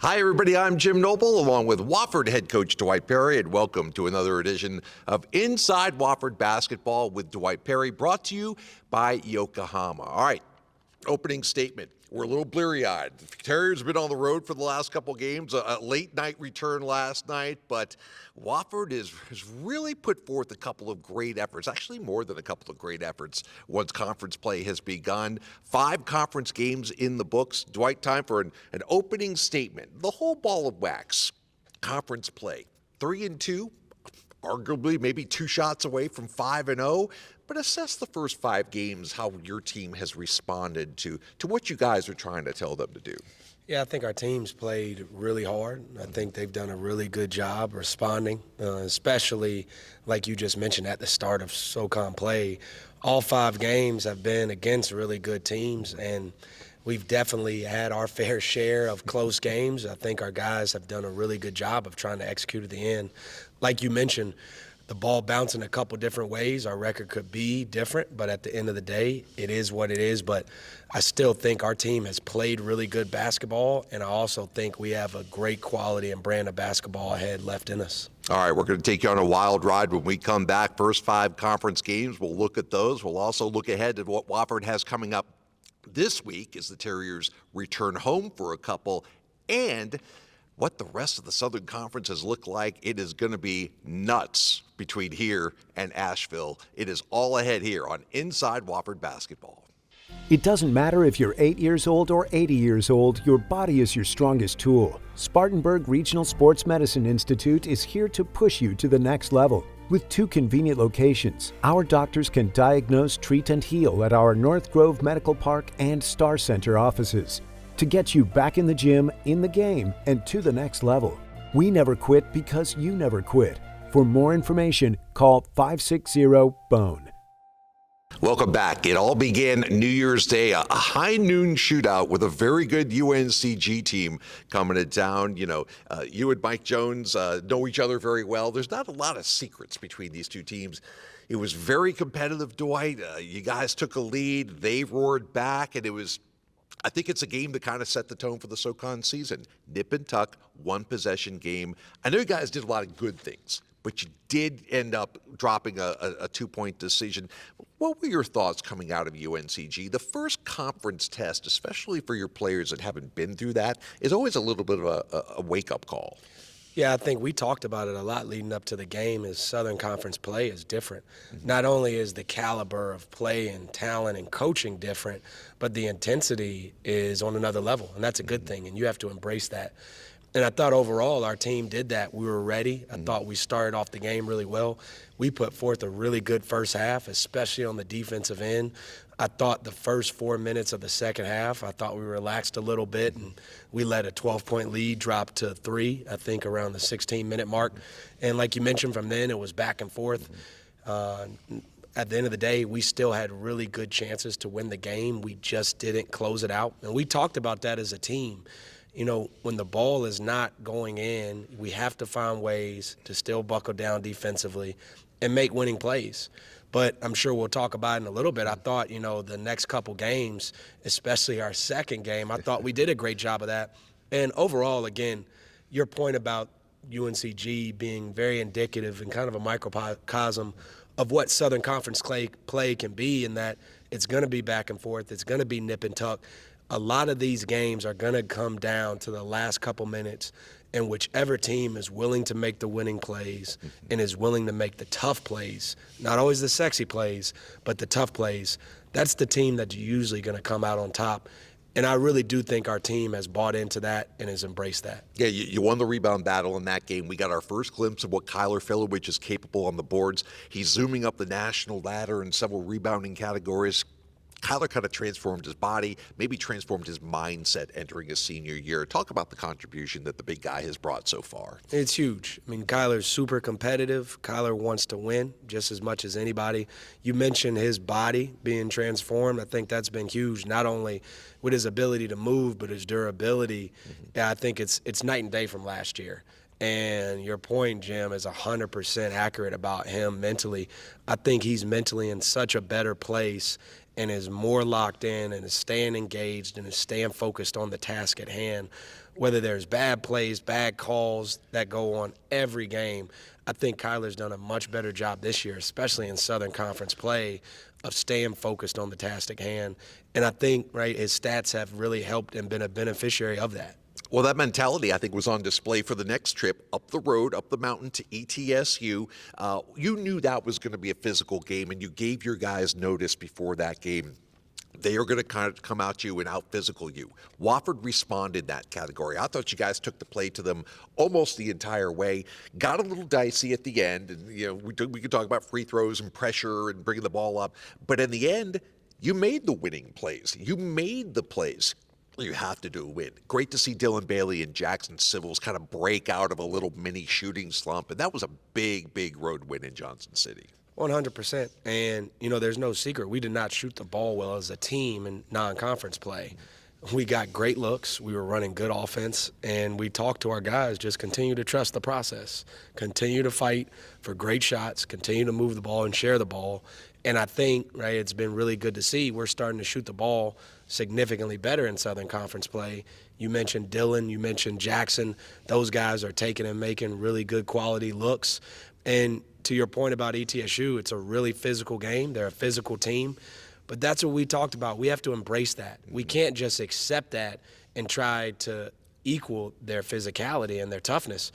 Hi, everybody. I'm Jim Noble, along with Wofford head coach Dwight Perry, and welcome to another edition of Inside Wofford Basketball with Dwight Perry, brought to you by Yokohama. All right, opening statement. We're a little bleary-eyed. The Terriers have been on the road for the last couple games, a late-night return last night, but Wofford has really put forth a couple of great efforts, actually more than a couple of great efforts once conference play has begun. 5 conference games in the books. Dwight, time for an opening statement. The whole ball of wax, conference play, 3-2, arguably maybe 2 shots away from 5-0. But assess the first 5 games, how your team has responded to what you guys are trying to tell them to do. Yeah, I think our team's played really hard. I think they've done a really good job responding, especially like you just mentioned at the start of SoCon play. All 5 games have been against really good teams, and we've definitely had our fair share of close games. I think our guys have done a really good job of trying to execute at the end. Like you mentioned, the ball bouncing a couple different ways. Our record could be different, but at the end of the day, it is what it is. But I still think our team has played really good basketball, and I also think we have a great quality and brand of basketball ahead left in us. All right, we're going to take you on a wild ride when we come back. First 5 conference games, we'll look at those. We'll also look ahead at what Wofford has coming up this week as the Terriers return home for a couple, and what the rest of the Southern Conference has looked like. It is going to be nuts between here and Asheville. It is all ahead here on Inside Wofford Basketball. It doesn't matter if you're 8 years old or 80 years old, your body is your strongest tool. Spartanburg Regional Sports Medicine Institute is here to push you to the next level. With 2 convenient locations, our doctors can diagnose, treat, and heal at our North Grove Medical Park and Star Center offices to get you back in the gym, in the game, and to the next level. We never quit because you never quit. For more information, call 560-BONE. Welcome back. It all began New Year's Day, a high noon shootout with a very good UNCG team coming to town. You know, you and Mike Jones know each other very well. There's not a lot of secrets between these 2 teams. It was very competitive, Dwight. You guys took a lead. They roared back, and I think it's a game that kind of set the tone for the SoCon season. Nip and tuck, 1-possession game. I know you guys did a lot of good things, but you did end up dropping a 2-point decision. What were your thoughts coming out of UNCG? The first conference test, especially for your players that haven't been through that, is always a little bit of a wake-up call. Yeah, I think we talked about it a lot leading up to the game. Is Southern Conference play is different. Not only is the caliber of play and talent and coaching different, but the intensity is on another level, and that's a good thing, and you have to embrace that. And I thought overall our team did that. We were ready. I thought we started off the game really well. We put forth a really good first half, especially on the defensive end. I thought the first 4 minutes of the second half, I thought we relaxed a little bit, and we let a 12-point lead drop to 3, I think around the 16-minute mark. And like you mentioned, from then it was back and forth. At the end of the day, we still had really good chances to win the game. We just didn't close it out. And we talked about that as a team. You know, when the ball is not going in, we have to find ways to still buckle down defensively and make winning plays. But I'm sure we'll talk about it in a little bit. I thought, the next couple games, especially our second game, I thought we did a great job of that. And overall, again, your point about UNCG being very indicative and kind of a microcosm of what Southern Conference play can be, in that it's going to be back and forth. It's going to be nip and tuck. A lot of these games are going to come down to the last couple minutes, and whichever team is willing to make the winning plays and is willing to make the tough plays, not always the sexy plays, but the tough plays, that's the team that's usually going to come out on top. And I really do think our team has bought into that and has embraced that. Yeah, you won the rebound battle in that game. We got our first glimpse of what Kyler Filowich is capable on the boards. He's zooming up the national ladder in several rebounding categories. Kyler kind of transformed his body, maybe transformed his mindset entering his senior year. Talk about the contribution that the big guy has brought so far. It's huge. I mean, Kyler's super competitive. Kyler wants to win just as much as anybody. You mentioned his body being transformed. I think that's been huge, not only with his ability to move, but his durability. Yeah, I think it's night and day from last year. And your point, Jim, is 100% accurate about him mentally. I think he's mentally in such a better place and is more locked in and is staying engaged and is staying focused on the task at hand. whether there's bad plays, bad calls that go on every game. I think Kyler's done a much better job this year, especially in Southern Conference play, of staying focused on the task at hand. And I think, right, his stats have really helped and been a beneficiary of that. Well, that mentality, I think, was on display for the next trip up the road, up the mountain to ETSU. You knew that was going to be a physical game, and you gave your guys notice before that game. They are going to kind of come out you and out-physical you. Wofford responded in that category. I thought you guys took the play to them almost the entire way. Got a little dicey at the end, and we could talk about free throws and pressure and bringing the ball up. But in the end, you made the winning plays. You made the plays you have to do a win. Great to see Dylan Bailey and Jackson Civils kind of break out of a little mini shooting slump, and that was a big, big road win in Johnson City. 100%. And, there's no secret. We did not shoot the ball well as a team in non-conference play. We got great looks. We were running good offense. And we talked to our guys, just continue to trust the process. Continue to fight for great shots. Continue to move the ball and share the ball. And I think, right, it's been really good to see we're starting to shoot the ball significantly better in Southern Conference play. You mentioned Dylan. You mentioned Jackson. Those guys are taking and making really good quality looks. And to your point about ETSU, it's a really physical game. They're a physical team. But that's what we talked about. We have to embrace that. We can't just accept that and try to equal their physicality and their toughness.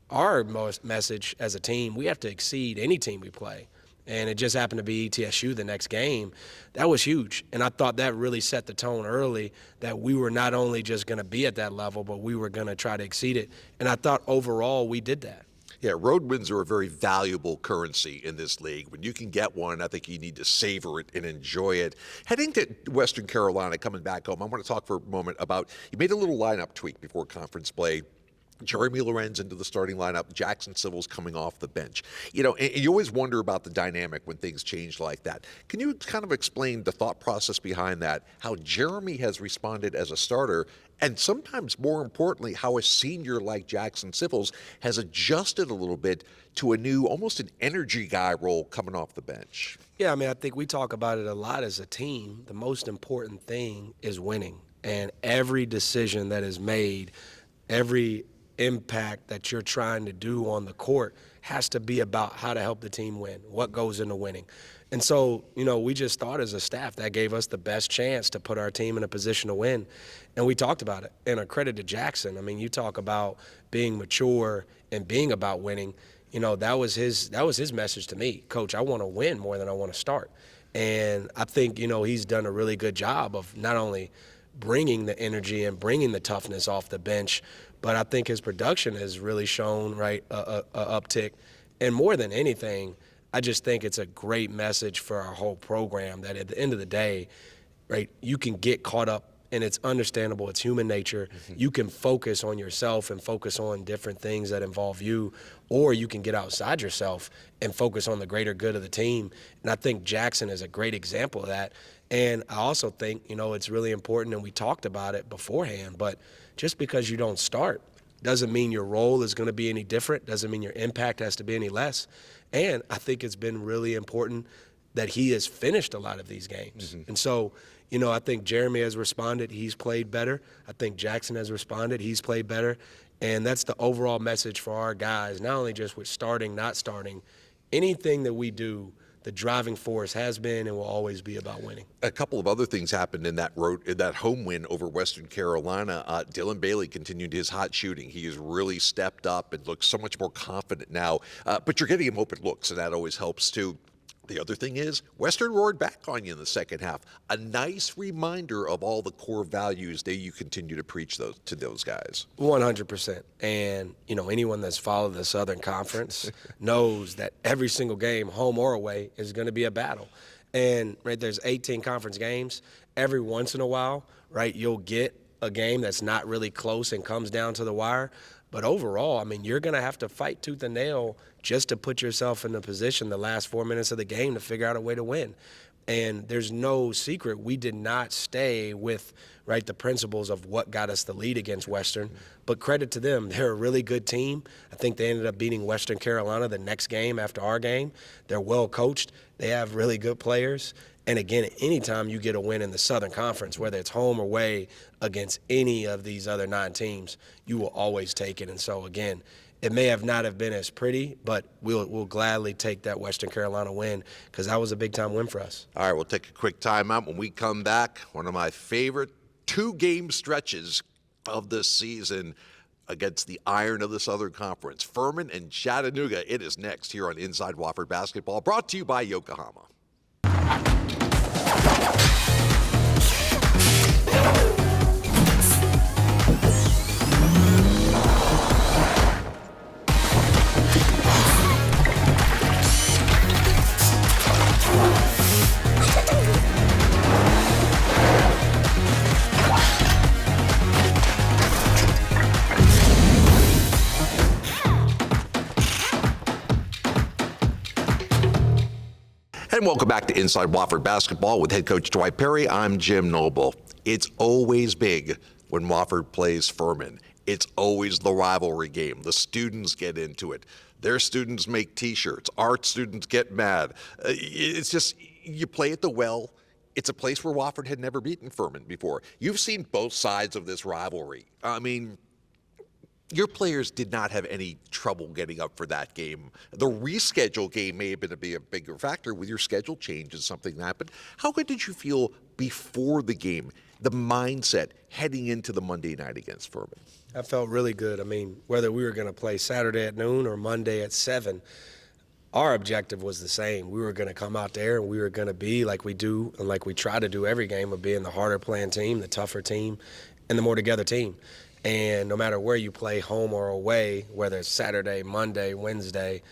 Our message as a team, we have to exceed any team we play. And it just happened to be ETSU the next game. That was huge. And I thought that really set the tone early that we were not only just going to be at that level, but we were going to try to exceed it. And I thought overall we did that. Yeah, road wins are a very valuable currency in this league. When you can get one, I think you need to savor it and enjoy it. Heading to Western Carolina, coming back home, I want to talk for a moment about, you made a little lineup tweak before conference play. Jeremy Lorenz into the starting lineup, Jackson Civils coming off the bench. And you always wonder about the dynamic when things change like that. Can you kind of explain the thought process behind that, how Jeremy has responded as a starter, and sometimes more importantly, how a senior like Jackson Civils has adjusted a little bit to a new, almost an energy guy role coming off the bench? Yeah, I think we talk about it a lot as a team. The most important thing is winning. And every decision that is made, every impact that you're trying to do on the court has to be about how to help the team win, what goes into winning. And so, we just thought as a staff that gave us the best chance to put our team in a position to win. And we talked about it. And a credit to Jackson. You talk about being mature and being about winning. That was his message to me. Coach, I want to win more than I want to start. And I think, he's done a really good job of not only bringing the energy and bringing the toughness off the bench, but I think his production has really shown, right, a uptick. And more than anything, I just think it's a great message for our whole program that at the end of the day, right, you can get caught up, and it's understandable, it's human nature. You can focus on yourself and focus on different things that involve you, or you can get outside yourself and focus on the greater good of the team. And I think Jackson is a great example of that. And I also think, it's really important, and we talked about it beforehand, but just because you don't start doesn't mean your role is going to be any different, doesn't mean your impact has to be any less. And I think it's been really important that he has finished a lot of these games. And so, I think Jeremy has responded, he's played better. I think Jackson has responded, he's played better. And that's the overall message for our guys, not only just with starting, not starting. Anything that we do, the driving force has been and will always be about winning. A couple of other things happened in that home win over Western Carolina. Dylan Bailey continued his hot shooting. He has really stepped up and looks so much more confident now. But you're getting him open looks, and that always helps too. The other thing is, Western roared back on you in the second half. A nice reminder of all the core values that you continue to preach to those guys. 100%. And, anyone that's followed the Southern Conference knows that every single game, home or away, is going to be a battle. And, right, there's 18 conference games. Every once in a while, right, you'll get a game that's not really close and comes down to the wire. But overall, you're going to have to fight tooth and nail just to put yourself in a position the last 4 minutes of the game to figure out a way to win. And there's no secret. We did not stay with, right, the principles of what got us the lead against Western. But credit to them. They're a really good team. I think they ended up beating Western Carolina the next game after our game. They're well coached. They have really good players. And again, anytime you get a win in the Southern Conference, whether it's home or away against any of these other 9 teams, you will always take it. And so again, it may have not have been as pretty, but we'll gladly take that Western Carolina win because that was a big-time win for us. All right, we'll take a quick timeout. When we come back, one of my favorite 2-game stretches of this season against the Iron of the Southern Conference, Furman and Chattanooga. It is next here on Inside Wofford Basketball, brought to you by Yokohama. And welcome back to Inside Wofford Basketball with head coach Dwight Perry. I'm Jim Noble. It's always big when Wofford plays Furman. It's always the rivalry game. The students get into it. Their students make T-shirts. Our students get mad. It's just, you play at the well. It's a place where Wofford had never beaten Furman before. You've seen both sides of this rivalry. I mean, your players did not have any trouble getting up for that game. The reschedule game may have been a bigger factor with your schedule change and something like that. But how good did you feel before the game, the mindset heading into the Monday night against Furman? I felt really good. I mean, whether we were going to play Saturday at noon or Monday at 7, our objective was the same. We were going to come out there and we were going to be like we do and like we try to do every game of being the harder playing team, the tougher team, and the more together team. And no matter where you play, home or away, whether it's Saturday, Monday, Wednesday,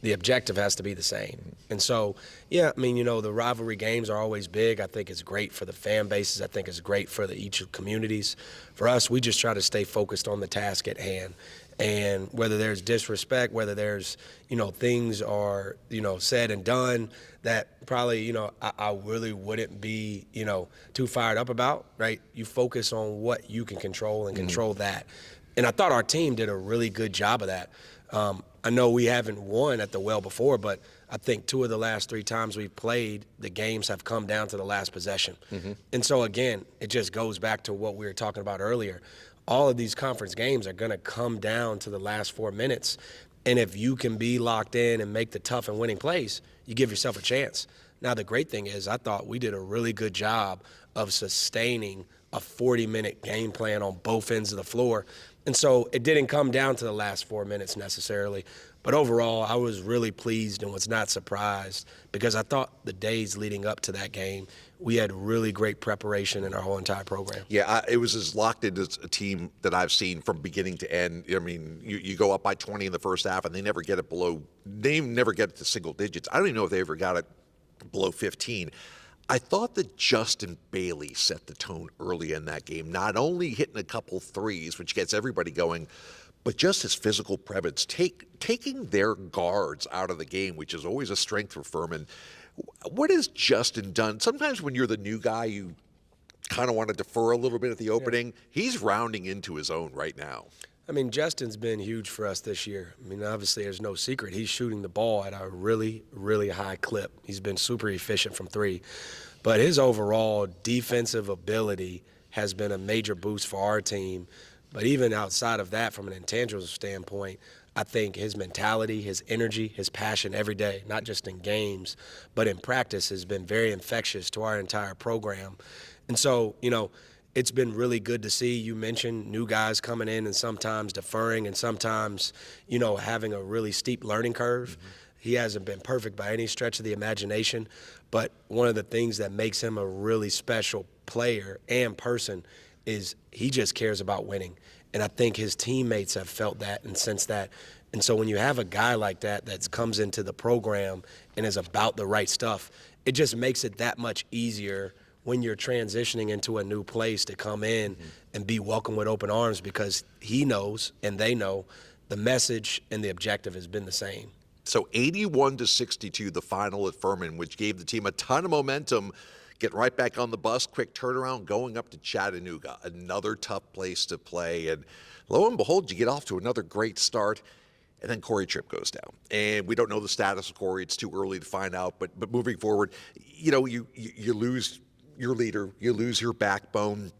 the objective has to be the same. And so, yeah, I mean, you know, the rivalry games are always big. I think it's great for the fan bases. I think it's great for each communities. For us, we just try to stay focused on the task at hand. And whether there's disrespect, whether there's, you know, things are, you know, said and done that probably, you know, I really wouldn't be, you know, too fired up about, right? You focus on what you can control and control that. And I thought our team did a really good job of that. I know we haven't won at the well before, but I think 2 of the last 3 times we've played, the games have come down to the last possession. And so, again, it just goes back to what we were talking about earlier. All of these conference games are going to come down to the last 4 minutes. And if you can be locked in and make the tough and winning plays, you give yourself a chance. Now, the great thing is I thought we did a really good job of sustaining a 40-minute game plan on both ends of the floor. And so it didn't come down to the last 4 minutes necessarily. But overall, I was really pleased and was not surprised because I thought the days leading up to that game, we had really great preparation in our whole entire program. Yeah, it was as locked in as a team that I've seen from beginning to end. I mean, you go up by 20 in the first half, and they never get it to single digits. I don't even know if they ever got it below 15. I thought that Justin Bailey set the tone early in that game, not only hitting a couple threes, which gets everybody going, but just his physical presence, taking their guards out of the game, which is always a strength for Furman. What has Justin done? Sometimes when you're the new guy, you kind of want to defer a little bit at the opening. Yeah. He's rounding into his own right now. I mean, Justin's been huge for us this year. I mean, obviously, there's no secret. He's shooting the ball at a really, really high clip. He's been super efficient from 3. But his overall defensive ability has been a major boost for our team. But even outside of that, from an intangible standpoint, I think his mentality, his energy, his passion every day, not just in games, but in practice, has been very infectious to our entire program. And so, you know, it's been really good to see. You mentioned new guys coming in and sometimes deferring and sometimes, you know, having a really steep learning curve. He hasn't been perfect by any stretch of the imagination, but one of the things that makes him a really special player and person is he just cares about winning. And I think his teammates have felt that and sensed that. And so when you have a guy like that that comes into the program and is about the right stuff, it just makes it that much easier when you're transitioning into a new place to come in and be welcomed with open arms because he knows and they know the message and the objective has been the same. So 81-62, the final at Furman, which gave the team a ton of momentum. Get right back on the bus, quick turnaround, going up to Chattanooga, another tough place to play. And lo and behold, you get off to another great start. and then Corey Tripp goes down. And we don't know the status of Corey. It's too early to find out. But moving forward, you lose your leader, you lose your backbone.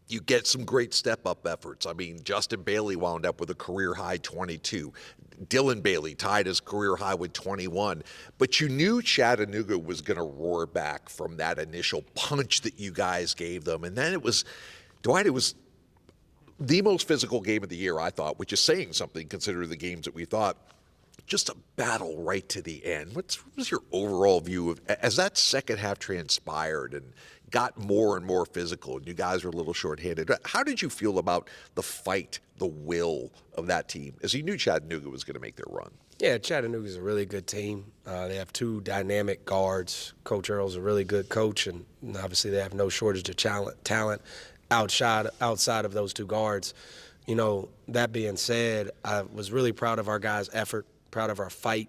You get some great step-up efforts. I mean, Justin Bailey wound up with a career-high 22. Dylan Bailey tied his career high with 21. But you knew Chattanooga was going to roar back from that initial punch that you guys gave them. And then Dwight, it was the most physical game of the year, I thought, which is saying something considering the games that we thought. Just a battle right to the end. What was your overall view of, as that second half transpired and got more and more physical and you guys were a little shorthanded, how did you feel about the fight, the will of that team, as you knew Chattanooga was going to make their run? Yeah, Chattanooga's a really good team. They have two dynamic guards. Coach Earl's a really good coach, and obviously they have no shortage of talent outside of those two guards. You know, that being said, I was really proud of our guys' effort, proud of our fight.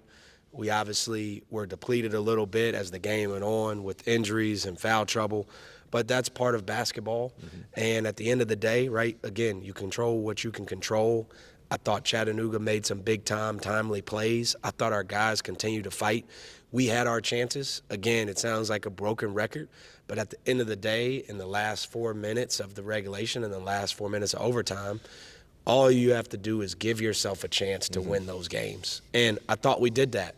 We obviously were depleted a little bit as the game went on with injuries and foul trouble, but that's part of basketball. Mm-hmm. And at the end of the day, right, again, you control what you can control. I thought Chattanooga made some big-time, timely plays. I thought our guys continued to fight. We had our chances. Again, it sounds like a broken record, but at the end of the day, in the last 4 minutes of the regulation and the last 4 minutes of overtime, all you have to do is give yourself a chance to win those games. And I thought we did that.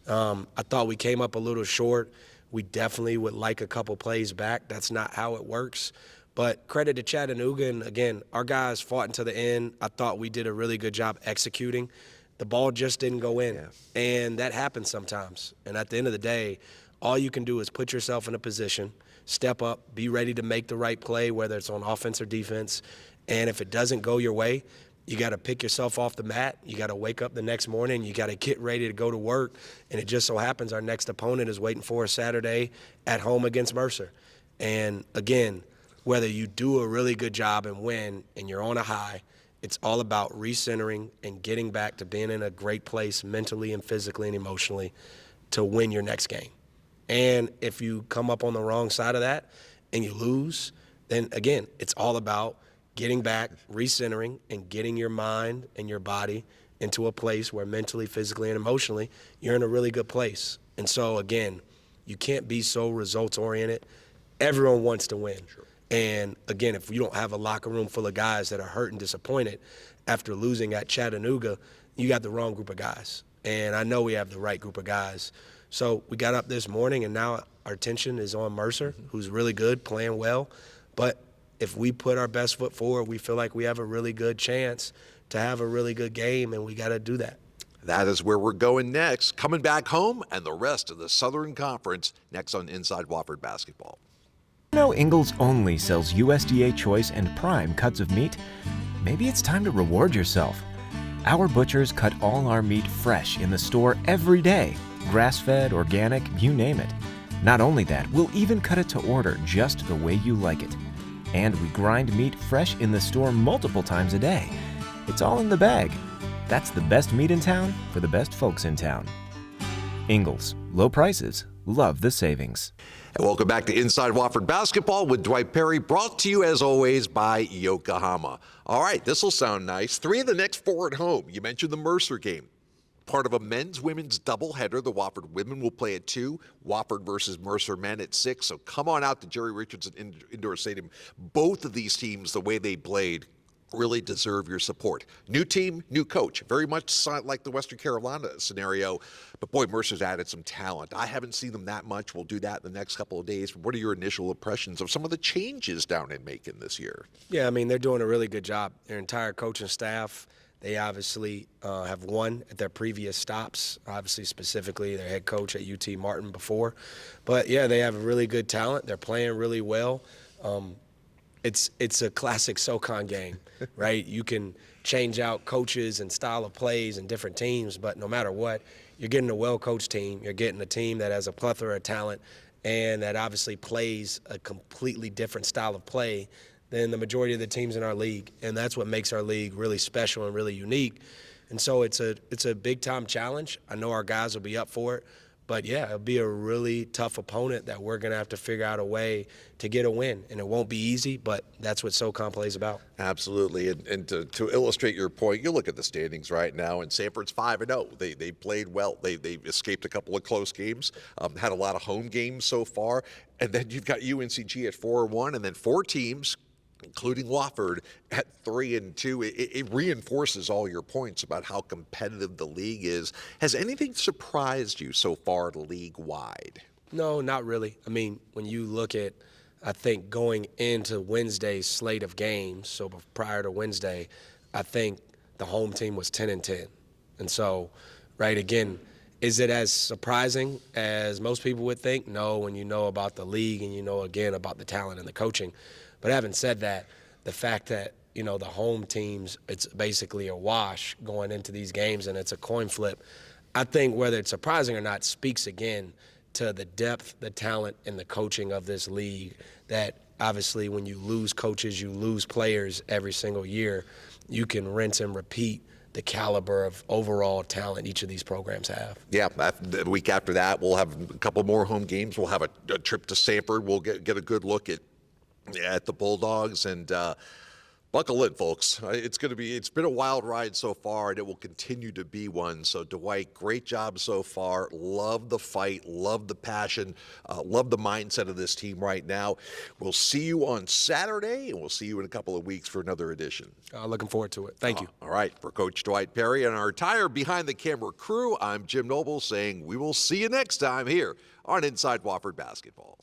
I thought we came up a little short. We definitely would like a couple plays back. That's not how it works. But credit to Chattanooga, and again, our guys fought until the end. I thought we did a really good job executing. The ball just didn't go in, and that happens sometimes. And at the end of the day, all you can do is put yourself in a position, step up, be ready to make the right play, whether it's on offense or defense. And if it doesn't go your way, you got to pick yourself off the mat. You got to wake up the next morning. You got to get ready to go to work. And it just so happens our next opponent is waiting for us Saturday at home against Mercer. And again, whether you do a really good job and win and you're on a high, it's all about recentering and getting back to being in a great place mentally and physically and emotionally to win your next game. And if you come up on the wrong side of that and you lose, then again, it's all about getting back, recentering, and getting your mind and your body into a place where mentally, physically, and emotionally, you're in a really good place. And so, again, you can't be so results-oriented. Everyone wants to win. Sure. And, again, if you don't have a locker room full of guys that are hurt and disappointed after losing at Chattanooga, you got the wrong group of guys. And I know we have the right group of guys. So we got up this morning, and now our attention is on Mercer, who's really good, playing well. But if we put our best foot forward, we feel like we have a really good chance to have a really good game, and we got to do that. That is where we're going next. Coming back home and the rest of the Southern Conference next on Inside Wofford Basketball. You know Ingalls only sells USDA choice and prime cuts of meat? Maybe it's time to reward yourself. Our butchers cut all our meat fresh in the store every day. Grass-fed, organic, you name it. Not only that, we'll even cut it to order just the way you like it. And we grind meat fresh in the store multiple times a day. It's all in the bag. That's the best meat in town for the best folks in town. Ingalls, low prices, love the savings. And welcome back to Inside Wofford Basketball with Dwight Perry, brought to you as always by Yokohama. All right, this will sound nice. 3 of the next 4 at home. You mentioned the Mercer game. Part of a men's-women's doubleheader. The Wofford women will play at 2. Wofford versus Mercer men at 6. So come on out to Jerry Richardson Indoor Stadium. Both of these teams, the way they played, really deserve your support. New team, new coach. Very much like the Western Carolina scenario. But, boy, Mercer's added some talent. I haven't seen them that much. We'll do that in the next couple of days. But what are your initial impressions of some of the changes down in Macon this year? Yeah, I mean, they're doing a really good job. Their entire coaching staff, they obviously have won at their previous stops, obviously specifically their head coach at UT Martin before. But, yeah, they have a really good talent. They're playing really well. It's a classic SoCon game, right? You can change out coaches and style of plays and different teams, but no matter what, you're getting a well-coached team. You're getting a team that has a plethora of talent and that obviously plays a completely different style of play than the majority of the teams in our league. And that's what makes our league really special and really unique. And so it's a big-time challenge. I know our guys will be up for it. But, yeah, it'll be a really tough opponent that we're going to have to figure out a way to get a win. And it won't be easy, but that's what SoCon plays about. Absolutely. And to illustrate your point, you look at the standings right now, and Sanford's 5-0. They played well. They escaped a couple of close games, had a lot of home games so far. And then you've got UNCG at 4-1, and then 4 teams, including Wofford, at 3-2. It reinforces all your points about how competitive the league is. Has anything surprised you so far league-wide? No, not really. I mean, when you look at, I think, going into Wednesday's slate of games, so prior to Wednesday, I think the home team was 10-10. And so, right, again, is it as surprising as most people would think? No, when you know about the league and you know, again, about the talent and the coaching. But having said that, the fact that, you know, the home teams, it's basically a wash going into these games and it's a coin flip, I think whether it's surprising or not speaks again to the depth, the talent, and the coaching of this league, that obviously when you lose coaches, you lose players every single year. You can rinse and repeat the caliber of overall talent each of these programs have. Yeah, the week after that, we'll have a couple more home games. We'll have a trip to Sanford. We'll get a good look at the Bulldogs, and buckle in, folks. It's been a wild ride so far, and it will continue to be one. So, Dwight, great job so far. Love the fight, love the passion, love the mindset of this team right now. We'll see you on Saturday, and we'll see you in a couple of weeks for another edition. Looking forward to it. Thank you. All right, for Coach Dwight Perry and our entire behind-the-camera crew, I'm Jim Noble saying we will see you next time here on Inside Wofford Basketball.